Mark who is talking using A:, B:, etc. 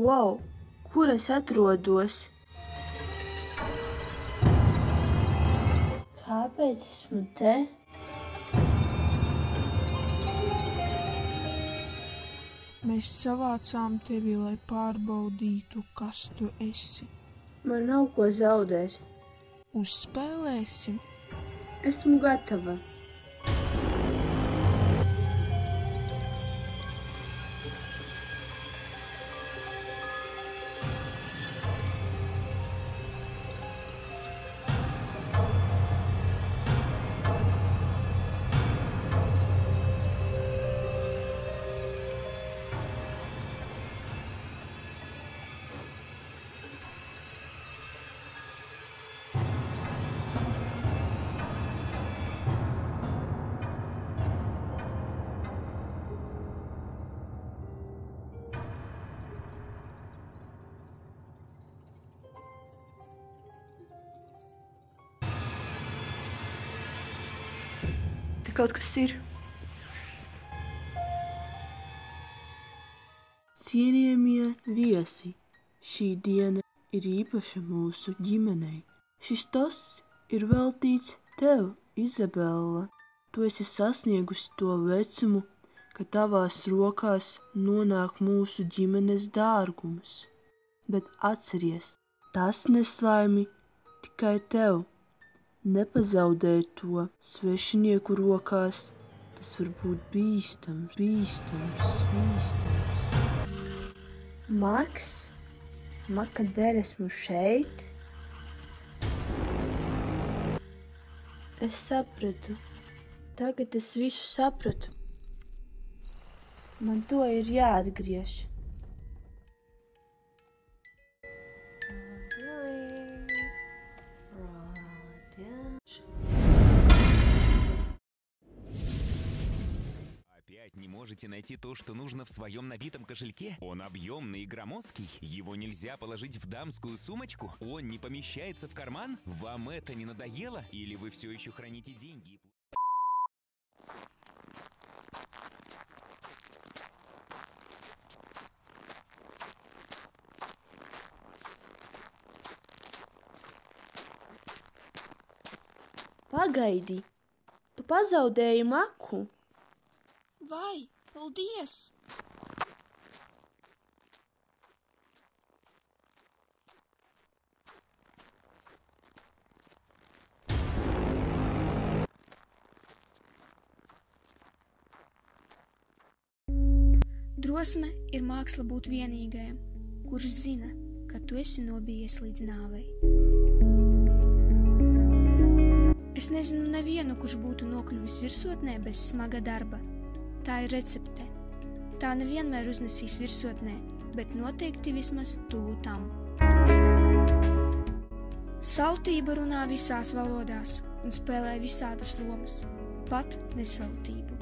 A: Wow, kur es atrodos? Kāpēc esmu te?
B: Mēs savācām tevi, lai pārbaudītu, kas tu esi.
A: Man nav ko zaudēt.
B: Uzspēlēsim?
A: Esmu gatava.
C: Te kaut kas ir.
A: Cienījamie viesi, šī diena ir īpaša mūsu ģimenei. Šis tosts ir veltīts tev, Izabella. Tu esi sasniegusi to vecumu, ka tavās rokās nonāk mūsu ģimenes dārgums. Bet atceries, tas nes laimi tikai tev. Nepazaudē to svešinieku rokās, tas var būt bīstams. Maks, kādēļ esmu šeit? Es sapratu. Tagad es visu sapratu. Man to ir jāatgriež.
D: Опять не можете найти то, что нужно в своем набитом кошельке? Он объемный и громоздкий. Его нельзя положить в дамскую сумочку? Он не помещается в карман? Вам это не надоело? Или вы все еще храните деньги?
A: Pagaidi, tu pazaudēji maku?
B: Vai, paldies!
E: Drosme ir māksla būt vienīgajam, kurš zina, ka tu esi nobijies līdz nāvei. Es nezinu nevienu, kurš būtu nokļuvis virsotnē bez smaga darba. Tā ir recepte. Tā nevienmēr uznesīs virsotnē, bet noteikti vismaz tuvu tam. Sautība runā visās valodās un spēlē visādas lomas, pat nesautību.